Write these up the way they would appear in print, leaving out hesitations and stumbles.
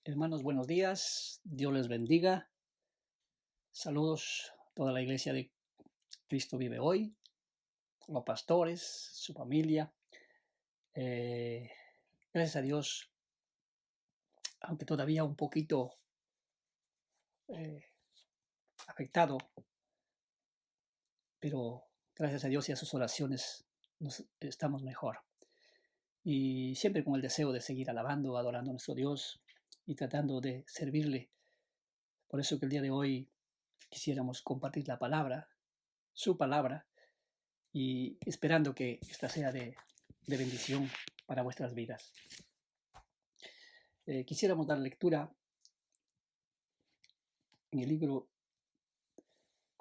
Hermanos, buenos días. Dios les bendiga. Saludos a toda la iglesia de Cristo Vive Hoy, los pastores, su familia. Eh, Gracias a Dios, aunque todavía un poquito eh, afectado, pero gracias a Dios y a sus oraciones estamos mejor. Y siempre con el deseo de seguir alabando, adorando a nuestro Dios y tratando de servirle. Por eso que el día de hoy quisiéramos compartir la palabra, su palabra, y esperando que esta sea de bendición para vuestras vidas. Quisiéramos dar lectura en el libro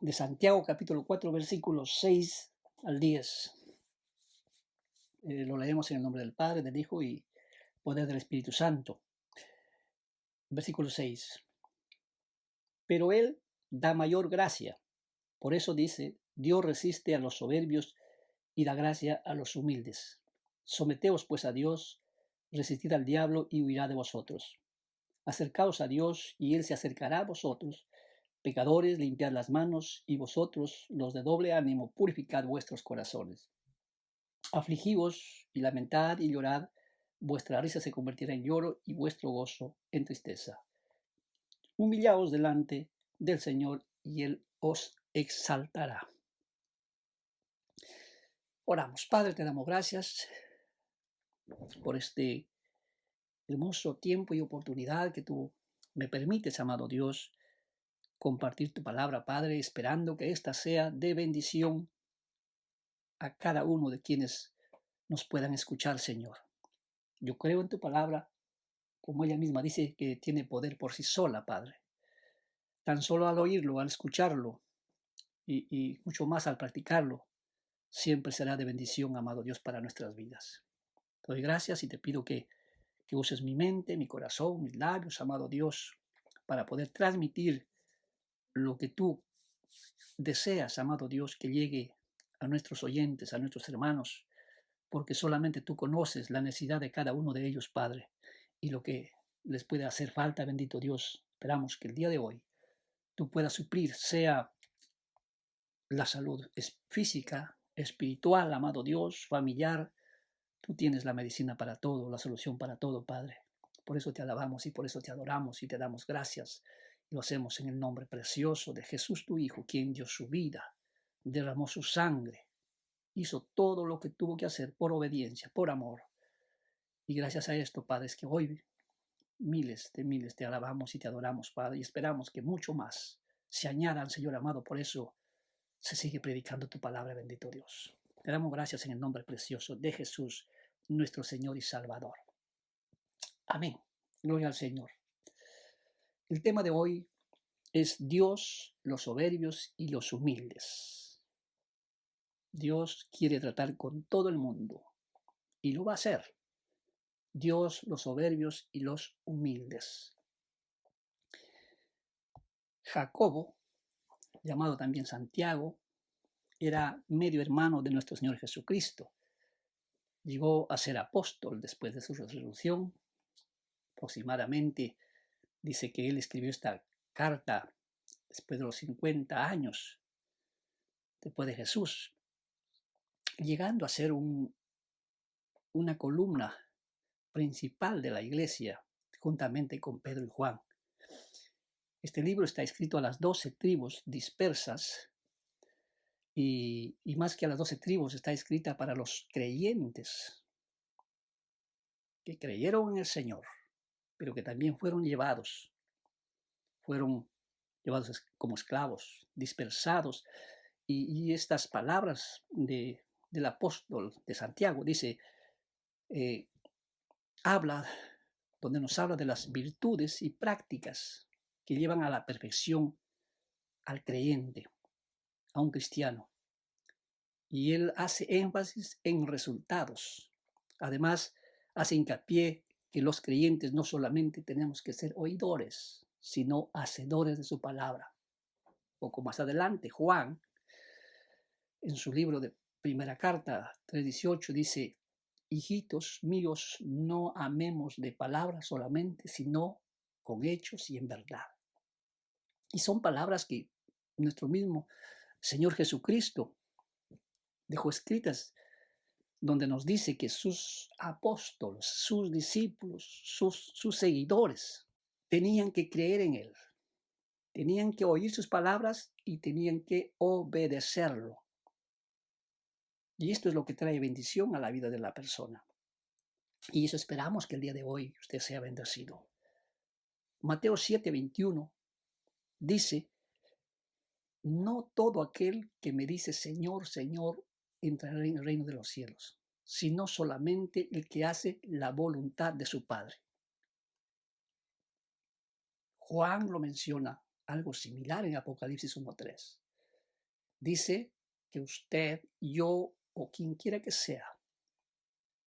de Santiago, capítulo 4, versículos 6 al 10. Lo leemos en el nombre del Padre, del Hijo y poder del Espíritu Santo. Versículo 6. Pero Él da mayor gracia. Por eso dice, Dios resiste a los soberbios y da gracia a los humildes. Someteos pues a Dios, resistid al diablo y huirá de vosotros. Acercaos a Dios y Él se acercará a vosotros. Pecadores, limpiad las manos, y vosotros, los de doble ánimo, purificad vuestros corazones. Afligivos y lamentad y llorad, vuestra risa se convertirá en lloro y vuestro gozo en tristeza. Humillaos delante del Señor y Él os exaltará. Oramos. Padre, te damos gracias por este hermoso tiempo y oportunidad que tú me permites, amado Dios, compartir tu palabra, Padre, esperando que ésta sea de bendición a cada uno de quienes nos puedan escuchar, Señor. Yo creo en tu palabra, como ella misma dice, que tiene poder por sí sola, Padre. Tan solo al oírlo, al escucharlo y mucho más al practicarlo, siempre será de bendición, amado Dios, para nuestras vidas. Te doy gracias y te pido que uses mi mente, mi corazón, mis labios, amado Dios, para poder transmitir lo que tú deseas, amado Dios, que llegue a nuestros oyentes, a nuestros hermanos, porque solamente tú conoces la necesidad de cada uno de ellos, Padre, y lo que les puede hacer falta, bendito Dios. Esperamos que el día de hoy tú puedas suplir, sea la salud física, espiritual, amado Dios, familiar. Tú tienes la medicina para todo, la solución para todo, Padre. Por eso te alabamos y por eso te adoramos y te damos gracias. Lo hacemos en el nombre precioso de Jesús, tu Hijo, quien dio su vida, derramó su sangre, hizo todo lo que tuvo que hacer por obediencia, por amor. Y gracias a esto, Padre, es que hoy miles te alabamos y te adoramos, Padre, y esperamos que mucho más se añadan, Señor amado. Por eso se sigue predicando tu palabra, bendito Dios. Te damos gracias en el nombre precioso de Jesús, nuestro Señor y Salvador. Amén. Gloria al Señor. El tema de hoy es Dios, los soberbios y los humildes. Dios quiere tratar con todo el mundo y lo va a hacer. Dios, los soberbios y los humildes. Jacobo, llamado también Santiago, era medio hermano de nuestro Señor Jesucristo. Llegó a ser apóstol después de su resurrección. Aproximadamente dice que él escribió esta carta después de los 50 años después de Jesús, llegando a ser una columna principal de la iglesia, juntamente con Pedro y Juan. Este libro está escrito a las 12 tribus dispersas y más que a las 12 tribus está escrita para los creyentes que creyeron en el Señor, pero que también fueron llevados como esclavos, dispersados. Y estas palabras del apóstol de Santiago dice, donde nos habla de las virtudes y prácticas que llevan a la perfección al creyente, a un cristiano. Y él hace énfasis en resultados. Además, hace hincapié que los creyentes no solamente tenemos que ser oidores, sino hacedores de su palabra. Poco más adelante, Juan, en su libro de primera carta 3:18, dice: hijitos míos, no amemos de palabra solamente, sino con hechos y en verdad. Y son palabras que nuestro mismo Señor Jesucristo dejó escritas, donde nos dice que sus apóstoles, sus discípulos, sus seguidores tenían que creer en Él, tenían que oír sus palabras y tenían que obedecerlo. Y esto es lo que trae bendición a la vida de la persona. Y eso esperamos que el día de hoy usted sea bendecido. Mateo 7:21 dice: no todo aquel que me dice Señor, Señor, entrará en el reino de los cielos, sino solamente el que hace la voluntad de su Padre. Juan lo menciona algo similar en Apocalipsis 1:3. Dice que usted, yo o quien quiera que sea,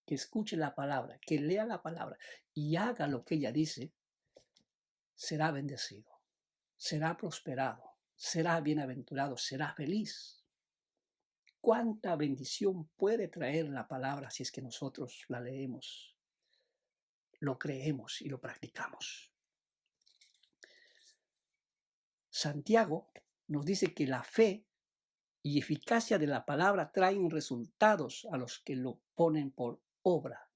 que escuche la palabra, que lea la palabra y haga lo que ella dice, será bendecido, será prosperado, será bienaventurado, será feliz. ¿Cuánta bendición puede traer la palabra si es que nosotros la leemos, lo creemos y lo practicamos? Santiago nos dice que la fe y eficacia de la palabra traen resultados a los que lo ponen por obra.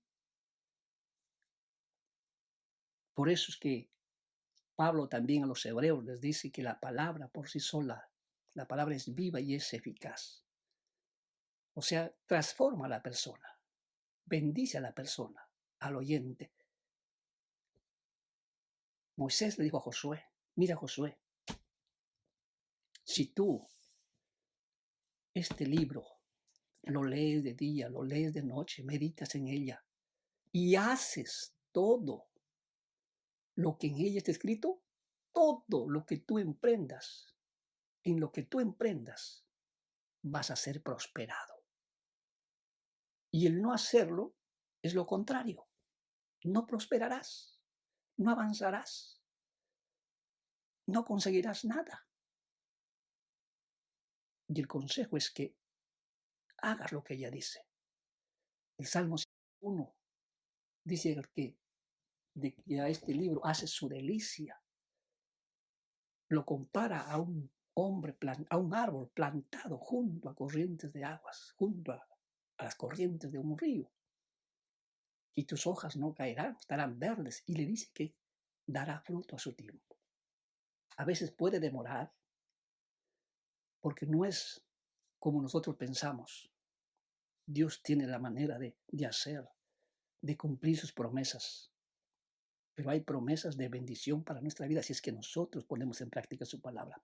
Por eso es que Pablo también a los hebreos les dice que la palabra por sí sola, la palabra es viva y es eficaz. O sea, transforma a la persona, bendice a la persona, al oyente. Moisés le dijo a Josué: mira, Josué, si tú este libro lo lees de día, lo lees de noche, meditas en ella y haces todo lo que en ella está escrito, todo lo que tú emprendas, en lo que tú emprendas, vas a ser prosperado. Y el no hacerlo es lo contrario. No prosperarás, no avanzarás, no conseguirás nada. Y el consejo es que hagas lo que ella dice. El Salmo 1 dice que de que a este libro hace su delicia. Lo compara a un hombre, a un árbol plantado junto a corrientes de aguas, junto a las corrientes de un río. Y tus hojas no caerán, estarán verdes. Y le dice que dará fruto a su tiempo. A veces puede demorar, porque no es como nosotros pensamos. Dios tiene la manera de hacer, de cumplir sus promesas. Pero hay promesas de bendición para nuestra vida si es que nosotros ponemos en práctica su palabra.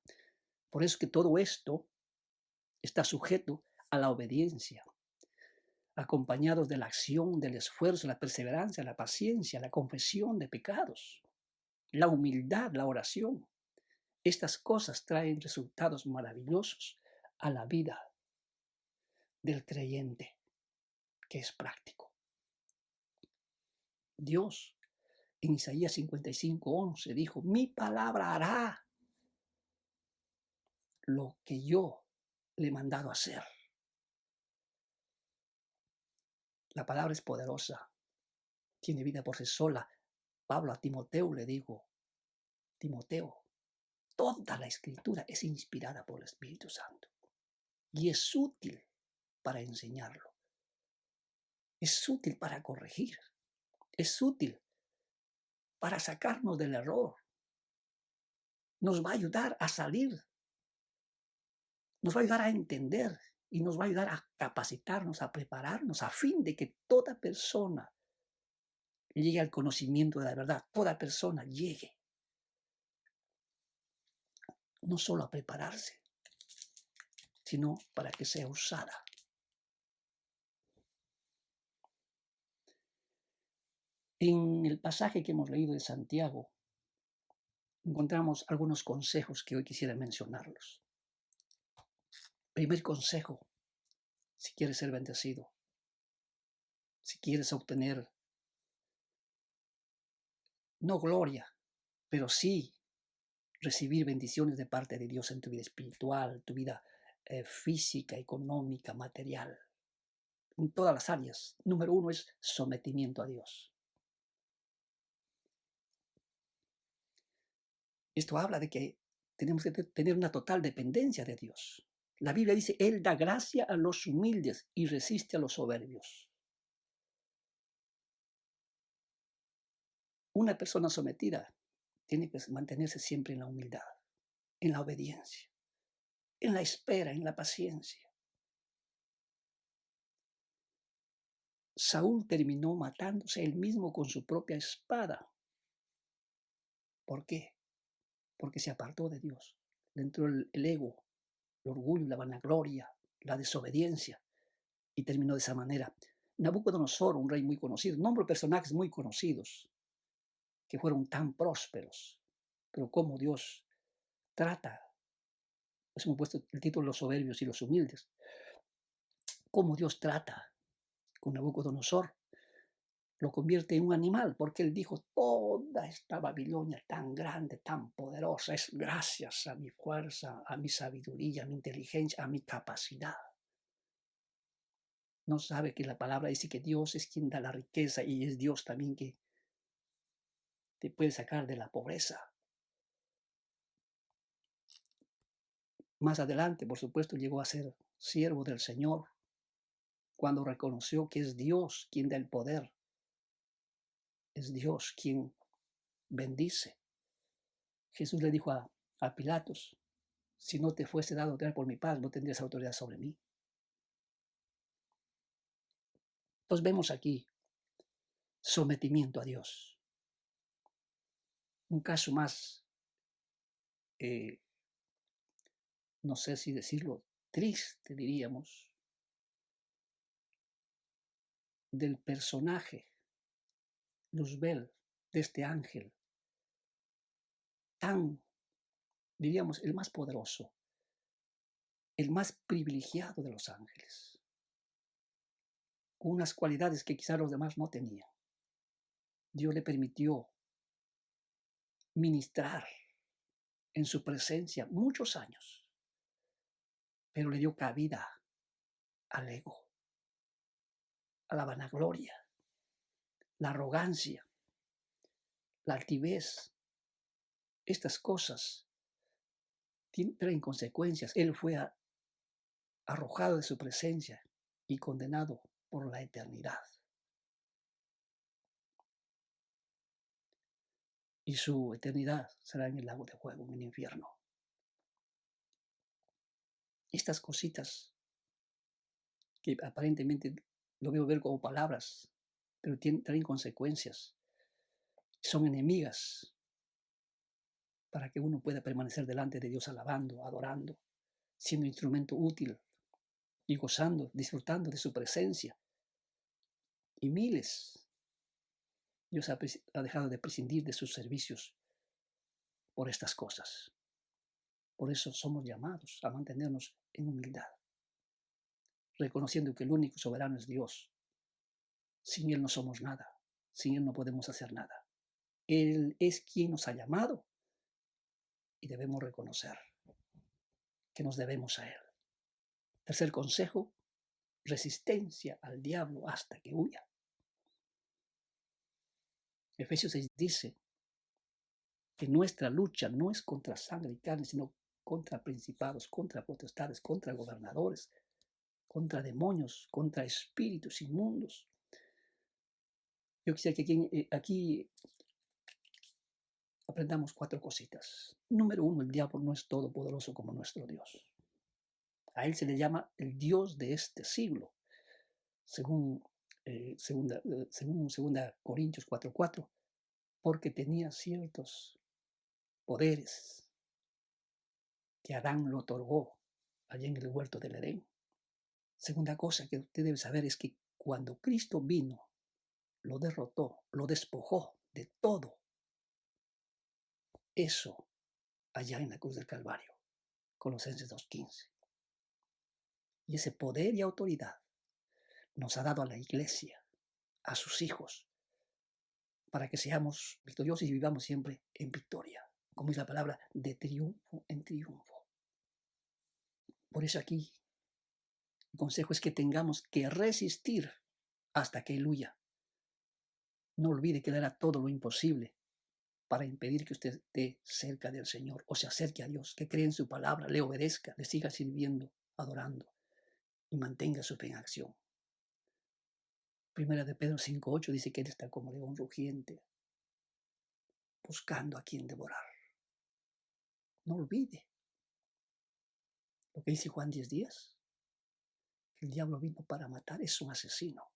Por eso es que todo esto está sujeto a la obediencia, acompañados de la acción, del esfuerzo, la perseverancia, la paciencia, la confesión de pecados, la humildad, la oración. Estas cosas traen resultados maravillosos a la vida del creyente que es práctico. Dios en Isaías 55:11 dijo: mi palabra hará lo que yo le he mandado hacer. La palabra es poderosa, tiene vida por sí sola. Pablo a Timoteo le dijo: Timoteo, toda la escritura es inspirada por el Espíritu Santo y es útil para enseñarlo, es útil para corregir, es útil para sacarnos del error, nos va a ayudar a salir, nos va a ayudar a entender y nos va a ayudar a capacitarnos, a prepararnos a fin de que toda persona llegue al conocimiento de la verdad, toda persona llegue no solo a prepararse, sino para que sea usada. En el pasaje que hemos leído de Santiago, encontramos algunos consejos que hoy quisiera mencionarlos. Primer consejo: si quieres ser bendecido, si quieres obtener no gloria, pero sí recibir bendiciones de parte de Dios en tu vida espiritual, tu vida física, económica, material, en todas las áreas. Número 1 es sometimiento a Dios. Esto habla de que tenemos que tener una total dependencia de Dios. La Biblia dice, Él da gracia a los humildes y resiste a los soberbios. Una persona sometida tiene que mantenerse siempre en la humildad, en la obediencia, en la espera, en la paciencia. Saúl terminó matándose él mismo con su propia espada. ¿Por qué? Porque se apartó de Dios. Le entró el ego, el orgullo, la vanagloria, la desobediencia, y terminó de esa manera. Nabucodonosor, un rey muy conocido, nombro personajes muy conocidos que fueron tan prósperos, pero cómo Dios trata, pues hemos puesto el título Los soberbios y los humildes, cómo Dios trata con Nabucodonosor, lo convierte en un animal, porque él dijo, toda esta Babilonia tan grande, tan poderosa, es gracias a mi fuerza, a mi sabiduría, a mi inteligencia, a mi capacidad. No sabe que la palabra dice que Dios es quien da la riqueza y es Dios también que te puede sacar de la pobreza. Más adelante, por supuesto, llegó a ser siervo del Señor cuando reconoció que es Dios quien da el poder, es Dios quien bendice. Jesús le dijo a Pilatos, si no te fuese dado autoridad por mi paz, no tendrías autoridad sobre mí. Entonces vemos aquí sometimiento a Dios. Un caso más, no sé si decirlo, triste, diríamos, del personaje, Luzbel, de este ángel, tan, diríamos, el más poderoso, el más privilegiado de los ángeles, con unas cualidades que quizás los demás no tenían. Dios le permitió ministrar en su presencia muchos años, pero le dio cabida al ego, a la vanagloria, la arrogancia, la altivez. Estas cosas traen consecuencias. Él fue arrojado de su presencia y condenado por la eternidad. Y su eternidad será en el lago de fuego, en el infierno. Estas cositas que aparentemente lo veo ver como palabras, pero traen consecuencias. Son enemigas para que uno pueda permanecer delante de Dios alabando, adorando, siendo instrumento útil y gozando, disfrutando de su presencia. Y miles, Dios ha dejado de prescindir de sus servicios por estas cosas. Por eso somos llamados a mantenernos en humildad, reconociendo que el único soberano es Dios. Sin Él no somos nada, sin Él no podemos hacer nada. Él es quien nos ha llamado y debemos reconocer que nos debemos a Él. Tercer consejo, resistencia al diablo hasta que huya. Efesios 6 dice que nuestra lucha no es contra sangre y carne, sino contra principados, contra potestades, contra gobernadores, contra demonios, contra espíritus inmundos. Yo quisiera que aquí aprendamos 4 cositas. Número 1, el diablo no es todopoderoso como nuestro Dios. A él se le llama el Dios de este siglo, según 2 Corintios 4:4, porque tenía ciertos poderes que Adán lo otorgó allí en el huerto del Edén. Segunda cosa que usted debe saber es que cuando Cristo vino, lo derrotó, lo despojó de todo eso allá en la cruz del Calvario, Colosenses 2:15. Y ese poder y autoridad nos ha dado a la iglesia, a sus hijos, para que seamos victoriosos y vivamos siempre en victoria, como es la palabra, de triunfo en triunfo. Por eso aquí el consejo es que tengamos que resistir hasta que Él huya. No olvide que Él hará todo lo imposible para impedir que usted esté cerca del Señor o se acerque a Dios, que cree en su palabra, le obedezca, le siga sirviendo, adorando y mantenga su fe en acción. Primera de Pedro 5:8 dice que Él está como león rugiente, buscando a quien devorar. No olvide lo que dice Juan 10:10. El diablo vino para matar, es un asesino.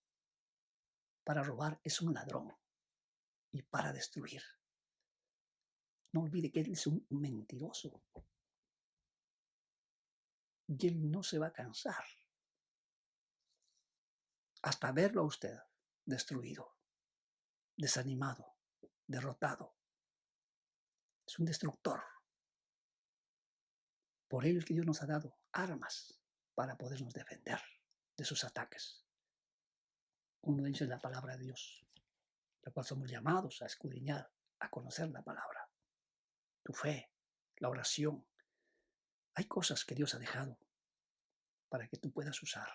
Para robar, es un ladrón. Y para destruir. No olvide que Él es un mentiroso. Y Él no se va a cansar hasta verlo a usted destruido, desanimado, derrotado. Es un destructor. Por ello es que Dios nos ha dado armas para podernos defender de sus ataques. Uno de ellos es la palabra de Dios, la cual somos llamados a escudriñar, a conocer la palabra. Tu fe, la oración. Hay cosas que Dios ha dejado para que tú puedas usar,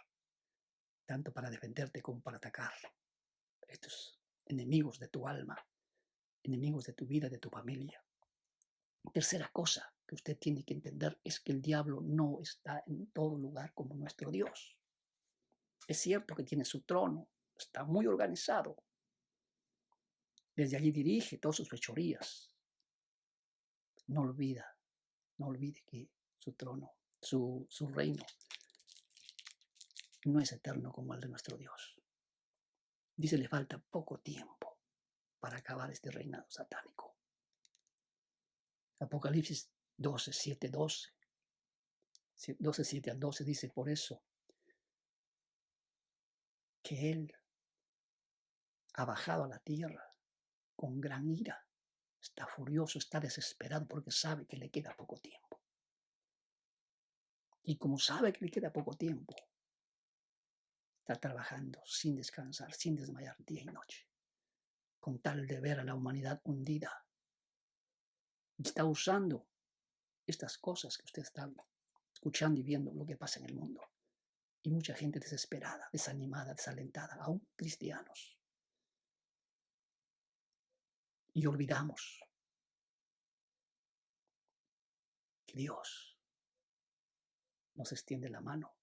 tanto para defenderte como para atacar estos enemigos de tu alma, enemigos de tu vida, de tu familia. Tercera cosa que usted tiene que entender es que el diablo no está en todo lugar como nuestro Dios. Es cierto que tiene su trono, está muy organizado. Desde allí dirige todas sus fechorías. No olvide que su trono, su reino, no es eterno como el de nuestro Dios. Dice, le falta poco tiempo para acabar este reinado satánico. Apocalipsis 12, 7, 12. 12, 7 al 12 dice, por eso que Él ha bajado a la tierra con gran ira. Está furioso, está desesperado porque sabe que le queda poco tiempo. Y como sabe que le queda poco tiempo, está trabajando sin descansar, sin desmayar día y noche, con tal de ver a la humanidad hundida. Y está usando estas cosas que usted está escuchando y viendo lo que pasa en el mundo. Y mucha gente desesperada, desanimada, desalentada, aún cristianos. Y olvidamos que Dios nos extiende la mano,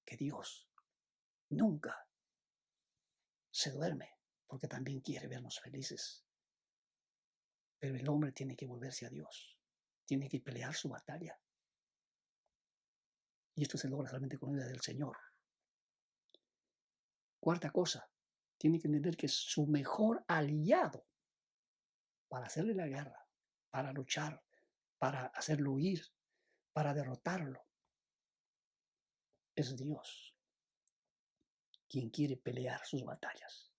que Dios nunca se duerme, porque también quiere vernos felices. Pero el hombre tiene que volverse a Dios, tiene que pelear su batalla. Y esto se logra solamente con la ayuda del Señor. Cuarta cosa, tiene que entender que su mejor aliado para hacerle la guerra, para luchar, para hacerlo huir, para derrotarlo, es Dios, quien quiere pelear sus batallas.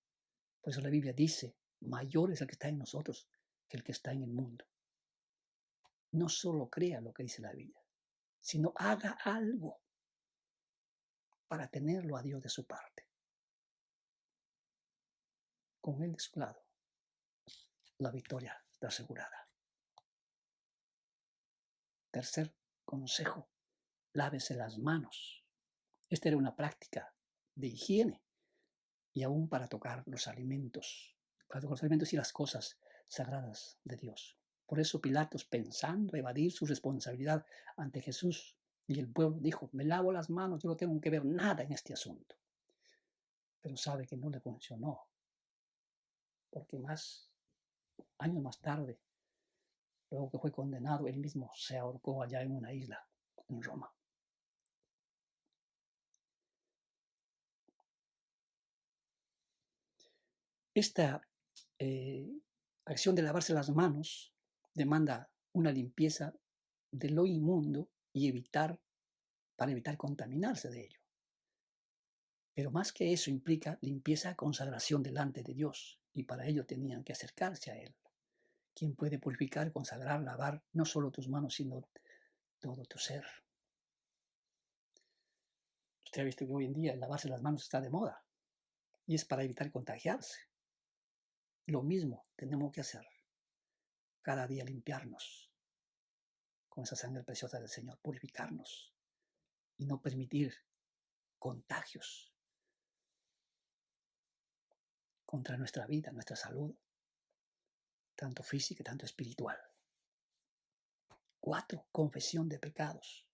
Por eso la Biblia dice, mayor es el que está en nosotros que el que está en el mundo. No solo crea lo que dice la Biblia, sino haga algo para tenerlo a Dios de su parte. Con Él de su lado, la victoria está asegurada. Tercer consejo, lávese las manos. Esta era una práctica de higiene y aún para tocar los alimentos y las cosas sagradas de Dios. Por eso Pilatos, pensando evadir su responsabilidad ante Jesús y el pueblo, dijo, me lavo las manos, yo no tengo que ver nada en este asunto. Pero sabe que no le funcionó, porque años más tarde, luego que fue condenado, él mismo se ahorcó allá en una isla, en Roma. Esta acción de lavarse las manos demanda una limpieza de lo inmundo y para evitar contaminarse de ello. Pero más que eso implica limpieza, consagración delante de Dios, y para ello tenían que acercarse a Él, quien puede purificar, consagrar, lavar no solo tus manos, sino todo tu ser. Usted ha visto que hoy en día el lavarse las manos está de moda, y es para evitar contagiarse. Lo mismo tenemos que hacer, cada día limpiarnos con esa sangre preciosa del Señor, purificarnos y no permitir contagios contra nuestra vida, nuestra salud. tanto física, tanto espiritual. 4, confesión de pecados.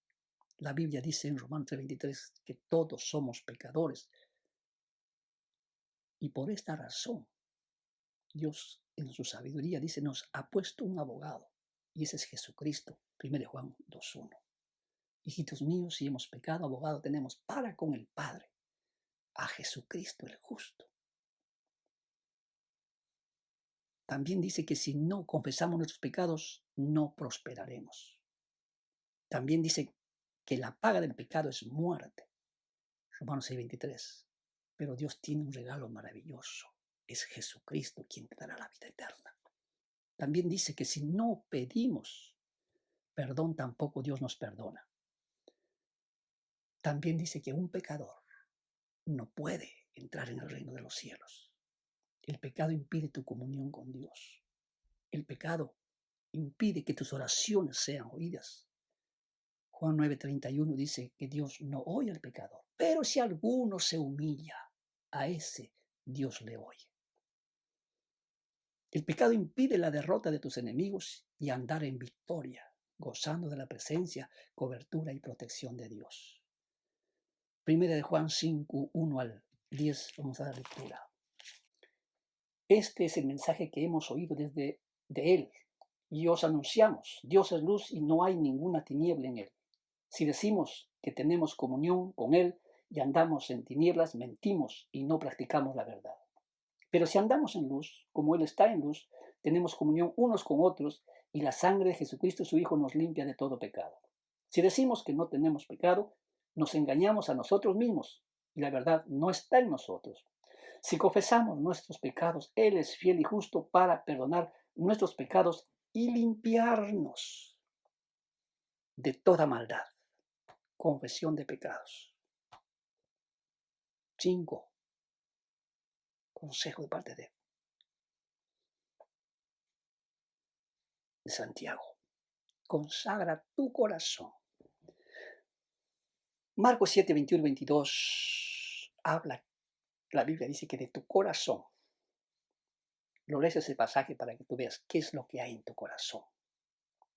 La Biblia dice en Romanos 3:23 que todos somos pecadores. Y por esta razón, Dios en su sabiduría dice, nos ha puesto un abogado. Y ese es Jesucristo. 1 Juan 2:1. Hijitos míos, si hemos pecado, abogado tenemos para con el Padre, a Jesucristo el justo. También dice que si no confesamos nuestros pecados, no prosperaremos. También dice que la paga del pecado es muerte. Romanos 6:23. Pero Dios tiene un regalo maravilloso. Es Jesucristo quien te dará la vida eterna. También dice que si no pedimos perdón, tampoco Dios nos perdona. También dice que un pecador no puede entrar en el reino de los cielos. El pecado impide tu comunión con Dios. El pecado impide que tus oraciones sean oídas. Juan 9:31 dice que Dios no oye al pecador, pero si alguno se humilla, a ese Dios le oye. El pecado impide la derrota de tus enemigos y andar en victoria, gozando de la presencia, cobertura y protección de Dios. Primera de Juan 5:1-10, vamos a dar lectura. Este es el mensaje que hemos oído de Él y os anunciamos. Dios es luz y no hay ninguna tiniebla en Él. Si decimos que tenemos comunión con Él y andamos en tinieblas, mentimos y no practicamos la verdad. Pero si andamos en luz, como Él está en luz, tenemos comunión unos con otros y la sangre de Jesucristo, su Hijo, nos limpia de todo pecado. Si decimos que no tenemos pecado, nos engañamos a nosotros mismos y la verdad no está en nosotros. Si confesamos nuestros pecados, Él es fiel y justo para perdonar nuestros pecados y limpiarnos de toda maldad. Confesión de pecados. 5. Consejo de parte de Santiago. Consagra tu corazón. Marcos 7:21-22 habla, la Biblia dice que de tu corazón. Lo lees ese pasaje para que tú veas qué es lo que hay en tu corazón,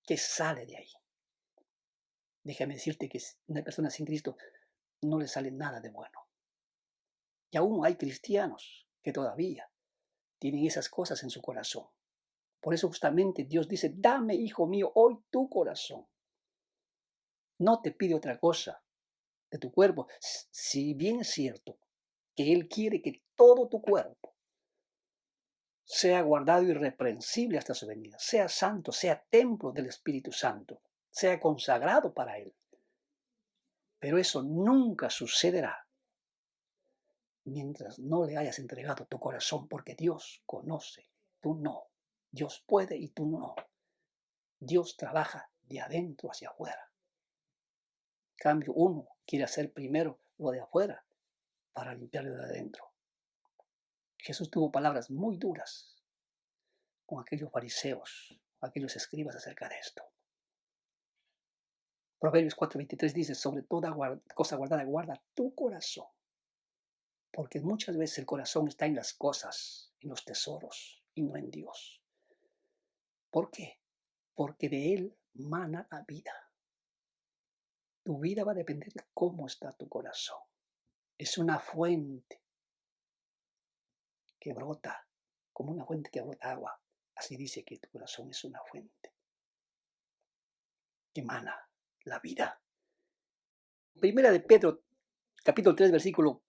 qué sale de ahí. Déjame decirte que una persona sin Cristo no le sale nada de bueno. Y aún hay cristianos que todavía tienen esas cosas en su corazón. Por eso justamente Dios dice, dame, hijo mío, hoy tu corazón. No te pide otra cosa de tu cuerpo. Si bien es cierto que Él quiere que todo tu cuerpo sea guardado irreprensible hasta su venida, sea santo, sea templo del Espíritu Santo, sea consagrado para Él. Pero eso nunca sucederá mientras no le hayas entregado tu corazón, porque Dios conoce, tú no. Dios puede y tú no. Dios trabaja de adentro hacia afuera. En cambio, uno quiere hacer primero lo de afuera para limpiarlo de adentro. Jesús tuvo palabras muy duras con aquellos fariseos, aquellos escribas acerca de esto. Proverbios 4:23 dice, sobre toda cosa guardada, guarda tu corazón. Porque muchas veces el corazón está en las cosas, en los tesoros, y no en Dios. ¿Por qué? Porque de Él mana la vida. Tu vida va a depender de cómo está tu corazón. Es una fuente que brota, como una fuente que brota agua. Así dice que tu corazón es una fuente que emana la vida. Primera de Pedro, capítulo 3, versículo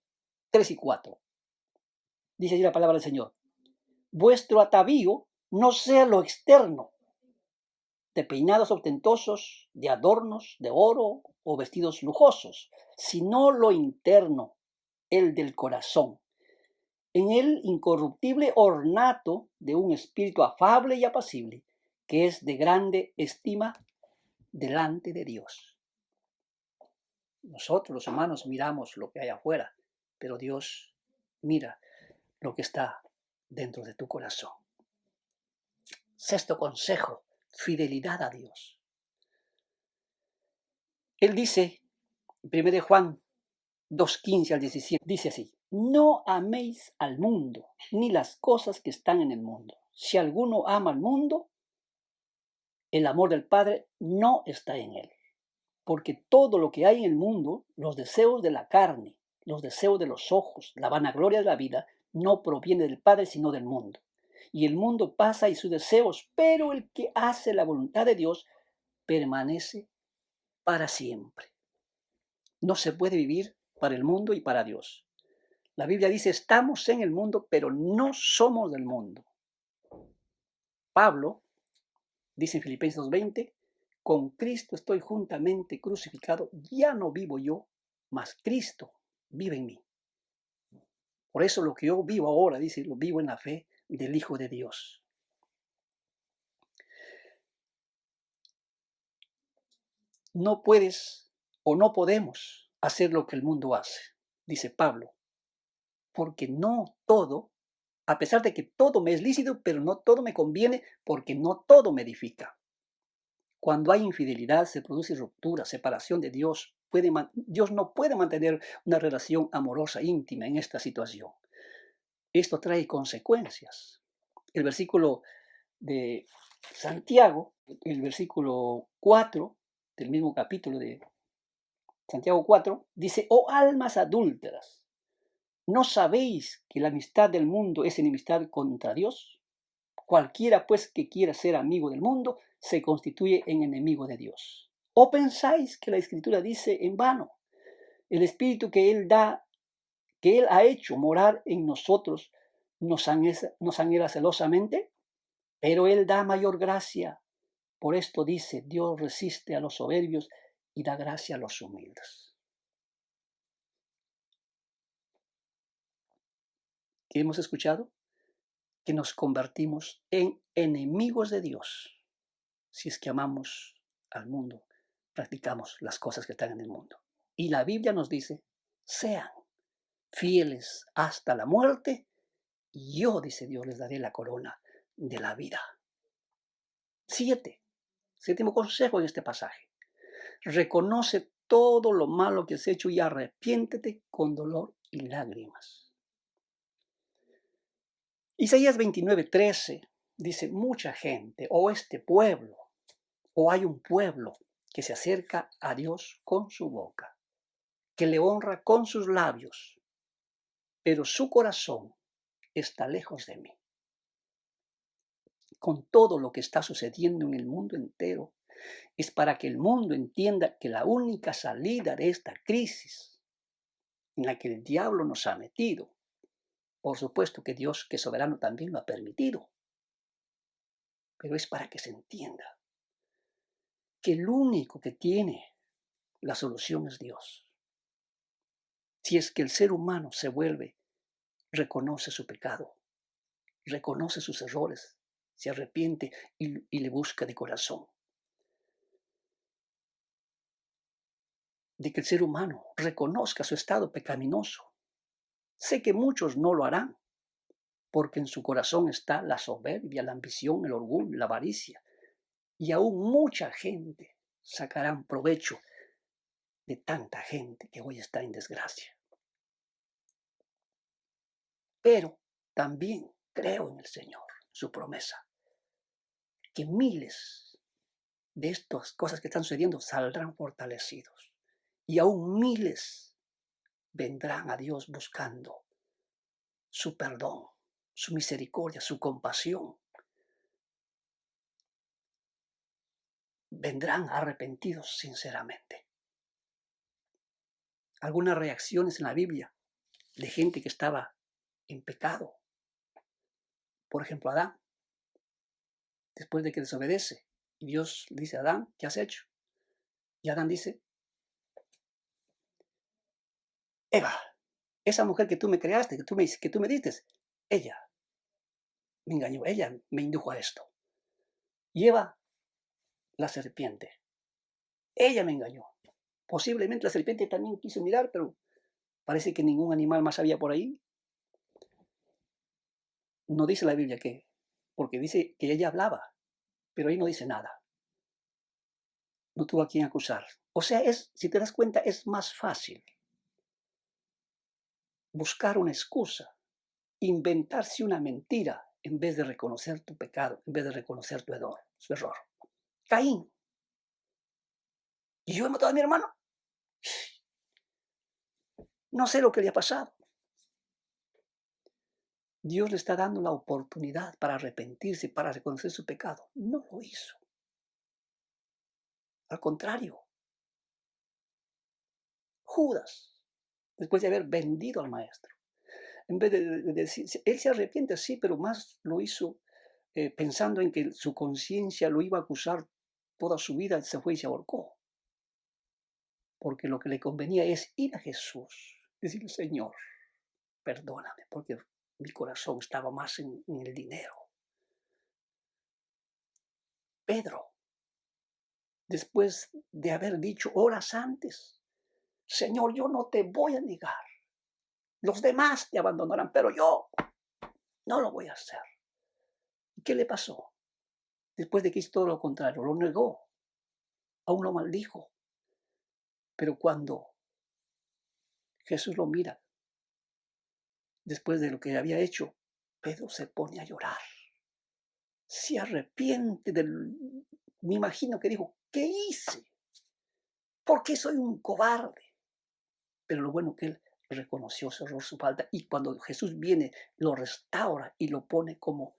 3 y 4. Dice allí la palabra del Señor. Vuestro atavío no sea lo externo, de peinados ostentosos, de adornos de oro o vestidos lujosos, sino lo interno, el del corazón, en el incorruptible ornato de un espíritu afable y apacible, que es de grande estima delante de Dios. Nosotros los humanos miramos lo que hay afuera, pero Dios mira lo que está dentro de tu corazón. Sexto consejo, fidelidad a Dios. Él dice, 1 Juan 2:15-17, dice así, no améis al mundo, ni las cosas que están en el mundo. Si alguno ama al mundo, el amor del Padre no está en él. Porque todo lo que hay en el mundo, los deseos de la carne, los deseos de los ojos, la vanagloria de la vida, no proviene del Padre, sino del mundo. Y el mundo pasa y sus deseos, pero el que hace la voluntad de Dios permanece para siempre. No se puede vivir para el mundo y para Dios. La Biblia dice, estamos en el mundo, pero no somos del mundo. Pablo dice en Filipenses 2:20, con Cristo estoy juntamente crucificado, ya no vivo yo, mas Cristo vive en mí. Por eso lo que yo vivo ahora, dice, lo vivo en la fe del Hijo de Dios. No puedes o no podemos hacer lo que el mundo hace, dice Pablo, porque no todo, a pesar de que todo me es lícito, pero no todo me conviene, porque no todo me edifica. Cuando hay infidelidad, se produce ruptura, separación de Dios. Dios no puede mantener una relación amorosa, íntima en esta situación. Esto trae consecuencias. El versículo de Santiago, el versículo 4 del mismo capítulo de Santiago 4, dice, oh almas adúlteras, ¿no sabéis que la amistad del mundo es enemistad contra Dios? Cualquiera pues que quiera ser amigo del mundo se constituye en enemigo de Dios. ¿O pensáis que la Escritura dice en vano? El Espíritu que Él ha hecho morar en nosotros, nos anhela celosamente, pero Él da mayor gracia. Por esto dice, Dios resiste a los soberbios y da gracia a los humildes. ¿Qué hemos escuchado? Que nos convertimos en enemigos de Dios si es que amamos al mundo, practicamos las cosas que están en el mundo. Y la Biblia nos dice, sean fieles hasta la muerte, y yo, dice Dios, les daré la corona de la vida. Séptimo consejo en este pasaje. Reconoce todo lo malo que has hecho y arrepiéntete con dolor y lágrimas. Isaías 29:13 dice, mucha gente, o este pueblo, o hay un pueblo que se acerca a Dios con su boca, que le honra con sus labios, pero su corazón está lejos de mí. Con todo lo que está sucediendo en el mundo entero, es para que el mundo entienda que la única salida de esta crisis en la que el diablo nos ha metido, por supuesto que Dios, que es soberano, también lo ha permitido, pero es para que se entienda que el único que tiene la solución es Dios. Si es que el ser humano se vuelve, reconoce su pecado, reconoce sus errores, se arrepiente y le busca de corazón. De que el ser humano reconozca su estado pecaminoso. Sé que muchos no lo harán, porque en su corazón está la soberbia, la ambición, el orgullo, la avaricia. Y aún mucha gente sacarán provecho de tanta gente que hoy está en desgracia. Pero también creo en el Señor, su promesa, que miles de estas cosas que están sucediendo saldrán fortalecidos. Y aún miles vendrán a Dios buscando su perdón, su misericordia, su compasión. Vendrán arrepentidos sinceramente. Algunas reacciones en la Biblia de gente que estaba en pecado. Por ejemplo, Adán, después de que desobedece, y Dios le dice a Adán, ¿qué has hecho? Y Adán dice, Eva, esa mujer que tú me creaste, que tú me diste, ella me engañó, ella me indujo a esto. Y Eva, la serpiente, ella me engañó. Posiblemente la serpiente también quiso mirar, pero parece que ningún animal más había por ahí. No dice la Biblia que, porque dice que ella hablaba, pero ahí no dice nada. No tuvo a quien acusar. O sea, si te das cuenta, es más fácil buscar una excusa, inventarse una mentira en vez de reconocer tu pecado, en vez de reconocer su error. Caín. ¿Y yo he matado a mi hermano? No sé lo que le ha pasado. Dios le está dando la oportunidad para arrepentirse, para reconocer su pecado. No lo hizo. Al contrario, Judas, después de haber vendido al maestro, en vez de decir, él se arrepiente, sí, pero más lo hizo pensando en que su conciencia lo iba a acusar toda su vida, se fue y se ahorcó. Porque lo que le convenía es ir a Jesús, decirle, Señor, perdóname, porque mi corazón estaba más en el dinero. Pedro, después de haber dicho horas antes, Señor, yo no te voy a negar. Los demás te abandonarán, pero yo no lo voy a hacer. ¿Y qué le pasó? Después de que hizo todo lo contrario, lo negó, aún lo maldijo. Pero cuando Jesús lo mira, después de lo que había hecho, Pedro se pone a llorar. Se arrepiente me imagino que dijo, ¿qué hice? ¿Por qué soy un cobarde? Pero lo bueno que él reconoció su error, su falta, y cuando Jesús viene, lo restaura y lo pone como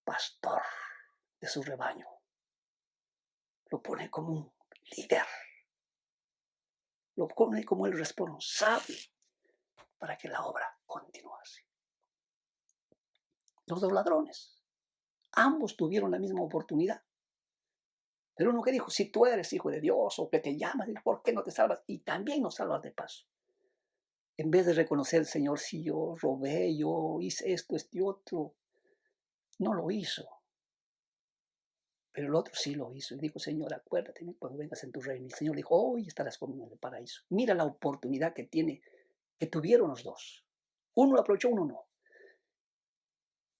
pastor de su rebaño. Lo pone como un líder. Lo pone como el responsable para que la obra continuase. Los dos ladrones, ambos tuvieron la misma oportunidad. Pero uno que dijo, si tú eres hijo de Dios o que te llamas, ¿por qué no te salvas? Y también nos salvas de paso. En vez de reconocer, Señor, si yo robé, yo hice esto, este otro, no lo hizo. Pero el otro sí lo hizo. Y dijo, Señor, acuérdate cuando vengas en tu reino. Y el Señor dijo, hoy estarás conmigo en el paraíso. Mira la oportunidad que tuvieron los dos. Uno lo aprovechó, uno no.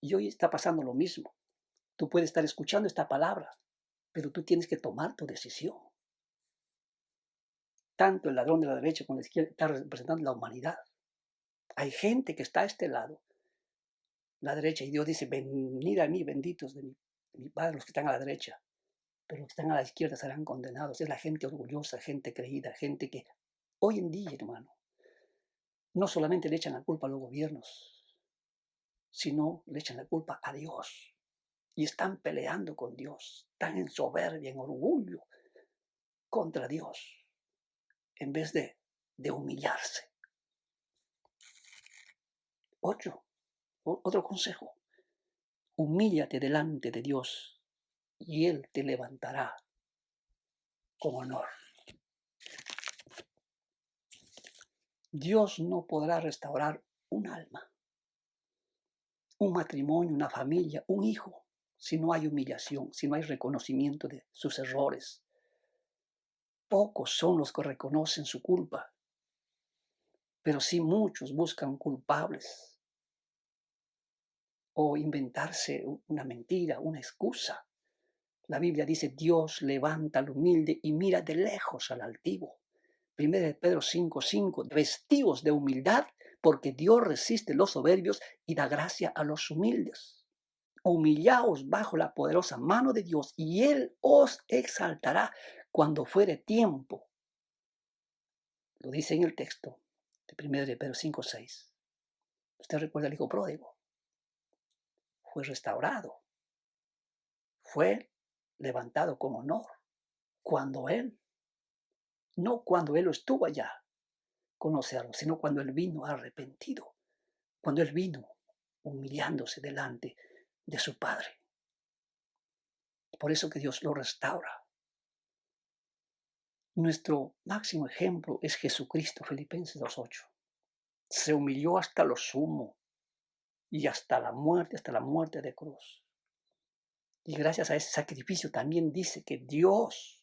Y hoy está pasando lo mismo. Tú puedes estar escuchando esta palabra, pero tú tienes que tomar tu decisión. Tanto el ladrón de la derecha como la izquierda está representando la humanidad. Hay gente que está a este lado, la derecha, y Dios dice, venid a mí, benditos de mi Padre, los que están a la derecha, pero los que están a la izquierda serán condenados. Es la gente orgullosa, gente creída, gente que hoy en día, hermano, no solamente le echan la culpa a los gobiernos, sino le echan la culpa a Dios. Y están peleando con Dios, están en soberbia, en orgullo contra Dios, en vez de humillarse. Otro consejo, humíllate delante de Dios y Él te levantará con honor. Dios no podrá restaurar un alma, un matrimonio, una familia, un hijo, si no hay humillación, si no hay reconocimiento de sus errores. Pocos son los que reconocen su culpa, pero sí muchos buscan culpables o inventarse una mentira, una excusa. La Biblia dice, Dios levanta al humilde y mira de lejos al altivo. 1 Pedro 5:5, vestidos de humildad, porque Dios resiste los soberbios y da gracia a los humildes. Humillaos bajo la poderosa mano de Dios y Él os exaltará cuando fuere tiempo. Lo dice en el texto de 1 Pedro 5:6. Usted recuerda al hijo pródigo. Fue restaurado. Fue levantado con honor. No cuando él estuvo allá conocerlo, sino cuando él vino arrepentido, cuando él vino humillándose delante de su Padre. Por eso que Dios lo restaura. Nuestro máximo ejemplo es Jesucristo, Filipenses 2:8. Se humilló hasta lo sumo y hasta la muerte de cruz. Y gracias a ese sacrificio también dice que Dios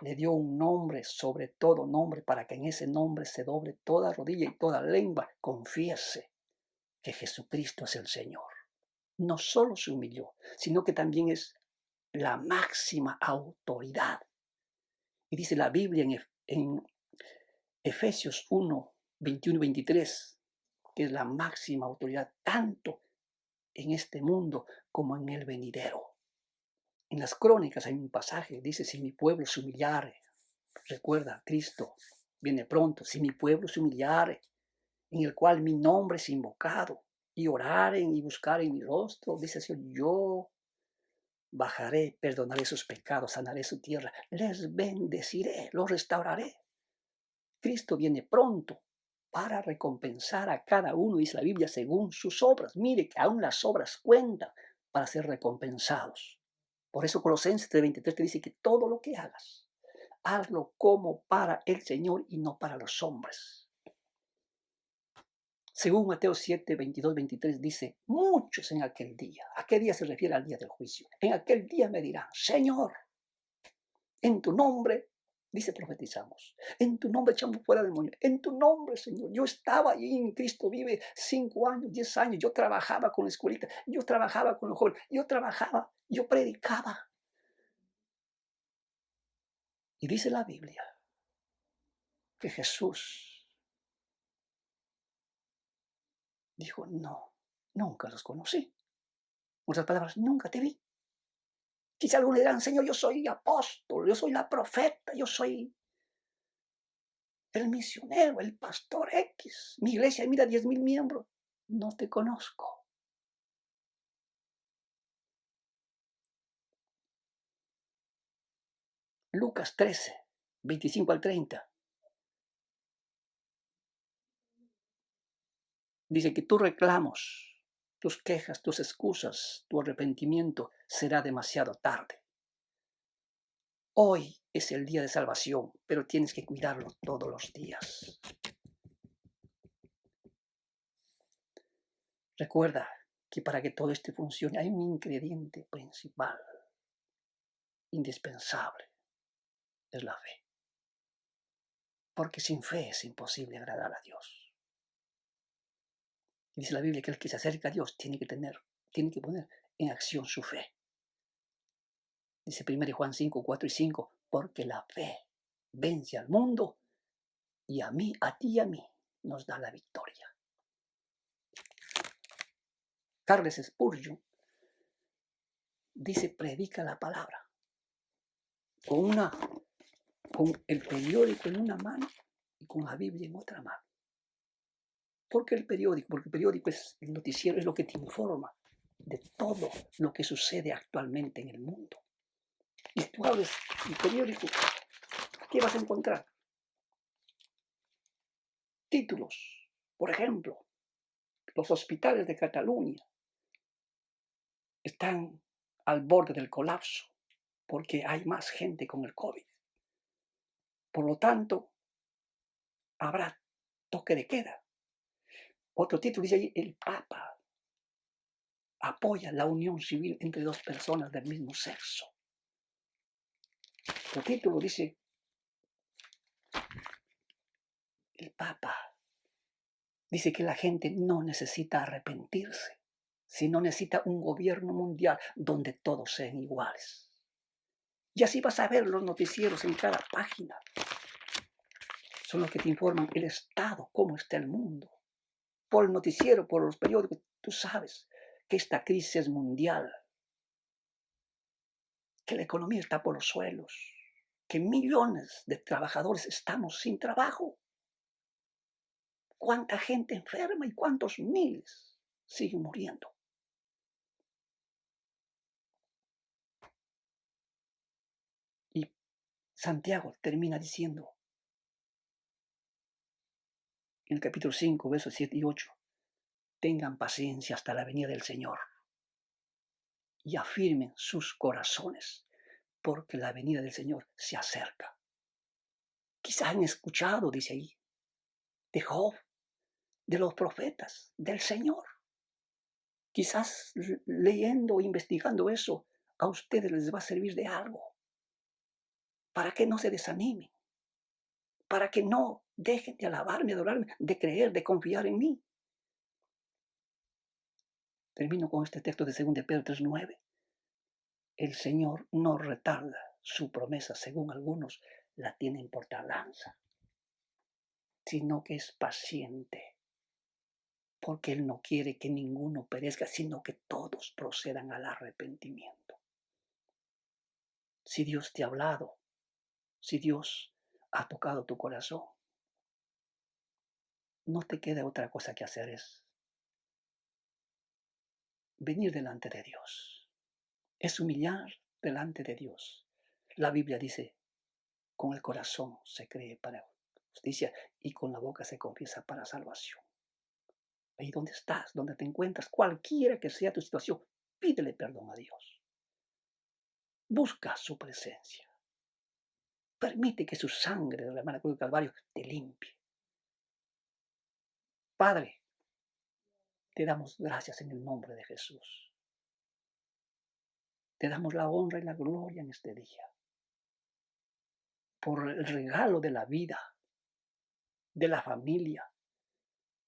le dio un nombre sobre todo nombre para que en ese nombre se doble toda rodilla y toda lengua confiese que Jesucristo es el Señor. No solo se humilló, sino que también es la máxima autoridad. Y dice la Biblia en Efesios 1, 21 y 23, que es la máxima autoridad, tanto en este mundo como en el venidero. En las crónicas hay un pasaje, dice, si mi pueblo se humillare, recuerda, Cristo viene pronto, si mi pueblo se humillare, en el cual mi nombre es invocado, y oraren y buscaren mi rostro, dice el Señor, yo bajaré, perdonaré sus pecados, sanaré su tierra, les bendeciré, los restauraré. Cristo viene pronto para recompensar a cada uno, dice la Biblia, según sus obras. Mire que aún las obras cuentan para ser recompensados. Por eso Colosenses 3:23 te dice que todo lo que hagas, hazlo como para el Señor y no para los hombres. Según Mateo 7:22-23 dice, muchos en aquel día, ¿a qué día se refiere? Al día del juicio? En aquel día me dirán, Señor, en tu nombre, dice, profetizamos, en tu nombre echamos fuera demonios, en tu nombre, Señor, yo estaba allí en Cristo vive 5 años, 10 años, yo trabajaba con la escuelita, yo trabajaba con los jóvenes, yo trabajaba, yo predicaba. Y dice la Biblia que Jesús dijo, no, nunca los conocí. En otras palabras, nunca te vi. Quizá algunos dirán, Señor, yo soy apóstol, yo soy la profeta, yo soy el misionero, el pastor X. Mi iglesia mira 10,000 miembros. No te conozco. Lucas 13:25-30. Dice que tus reclamos, tus quejas, tus excusas, tu arrepentimiento será demasiado tarde. Hoy es el día de salvación, pero tienes que cuidarlo todos los días. Recuerda que para que todo esto funcione hay un ingrediente principal, indispensable, es la fe. Porque sin fe es imposible agradar a Dios. Dice la Biblia que el que se acerca a Dios tiene que poner en acción su fe. Dice 1 Juan 5:4-5, porque la fe vence al mundo y a mí, a ti y a mí nos da la victoria. Charles Spurgeon dice, predica la palabra con el periódico en una mano y con la Biblia en otra mano. ¿Por qué el periódico? Porque el periódico es el noticiero, es lo que te informa de todo lo que sucede actualmente en el mundo. Y tú abres el periódico, ¿qué vas a encontrar? Títulos. Por ejemplo, los hospitales de Cataluña están al borde del colapso porque hay más gente con el COVID. Por lo tanto, habrá toque de queda. Otro título dice ahí, el Papa apoya la unión civil entre dos personas del mismo sexo. Otro título dice, el Papa dice que la gente no necesita arrepentirse, sino necesita un gobierno mundial donde todos sean iguales. Y así vas a ver los noticieros en cada página. Son los que te informan el estado, cómo está el mundo. Por el noticiero, por los periódicos, tú sabes que esta crisis es mundial, que la economía está por los suelos, que millones de trabajadores estamos sin trabajo. ¿Cuánta gente enferma y cuántos miles siguen muriendo? Y Santiago termina diciendo en el capítulo 5, versos 7 y 8, tengan paciencia hasta la venida del Señor y afirmen sus corazones, porque la venida del Señor se acerca. Quizás han escuchado, dice ahí, de Job, de los profetas, del Señor. Quizás leyendo o investigando eso, a ustedes les va a servir de algo, para que no se desanimen, para que no dejen de alabarme, adorarme, de creer, de confiar en mí. Termino con este texto de 2 Pedro 3:9. El Señor no retarda su promesa, según algunos la tienen por tardanza, sino que es paciente porque Él no quiere que ninguno perezca, sino que todos procedan al arrepentimiento. Si Dios te ha hablado, si Dios ha tocado tu corazón, no te queda otra cosa que hacer, es venir delante de Dios, es humillar delante de Dios. La Biblia dice, con el corazón se cree para justicia y con la boca se confiesa para salvación. Ahí donde estás, donde te encuentras, cualquiera que sea tu situación, pídele perdón a Dios. Busca su presencia. Permite que su sangre de la hermana cruz del Calvario te limpie. Padre, te damos gracias en el nombre de Jesús. Te damos la honra y la gloria en este día por el regalo de la vida, de la familia,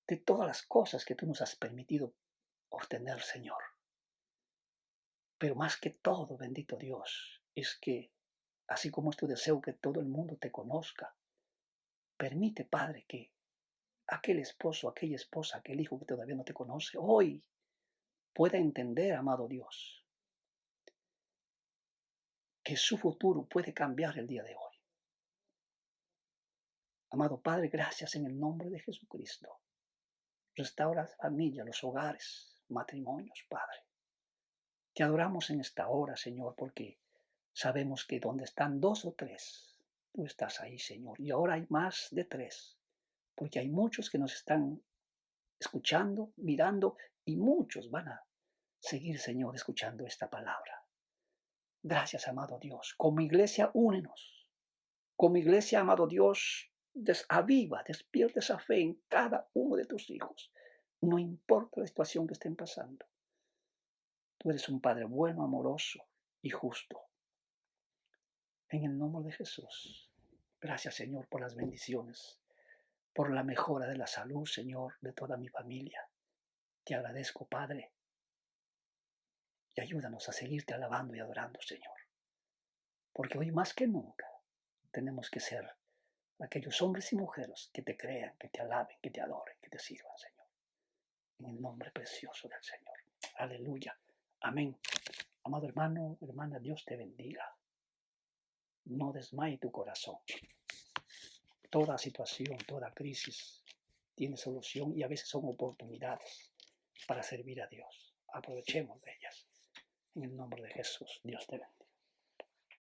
de todas las cosas que tú nos has permitido obtener, Señor. Pero más que todo, bendito Dios, es que, así como es tu deseo que todo el mundo te conozca, permite, Padre, que aquel esposo, aquella esposa, aquel hijo que todavía no te conoce, hoy pueda entender, amado Dios, que su futuro puede cambiar el día de hoy. Amado Padre, gracias en el nombre de Jesucristo. Restaura la familia, los hogares, matrimonios, Padre. Te adoramos en esta hora, Señor, porque sabemos que donde están 2 o 3, tú estás ahí, Señor. Y ahora hay más de 3, porque hay muchos que nos están escuchando, mirando, y muchos van a seguir, Señor, escuchando esta palabra. Gracias, amado Dios. Como iglesia, únenos. Como iglesia, amado Dios, aviva, despierta esa fe en cada uno de tus hijos. No importa la situación que estén pasando. Tú eres un Padre bueno, amoroso y justo. En el nombre de Jesús. Gracias, Señor, por las bendiciones, por la mejora de la salud, Señor, de toda mi familia. Te agradezco, Padre, y ayúdanos a seguirte alabando y adorando, Señor. Porque hoy más que nunca tenemos que ser aquellos hombres y mujeres que te crean, que te alaben, que te adoren, que te sirvan, Señor. En el nombre precioso del Señor. Aleluya. Amén. Amado hermano, hermana, Dios te bendiga. No desmaye tu corazón. Toda situación, toda crisis tiene solución y a veces son oportunidades para servir a Dios. Aprovechemos de ellas. En el nombre de Jesús, Dios te bendiga.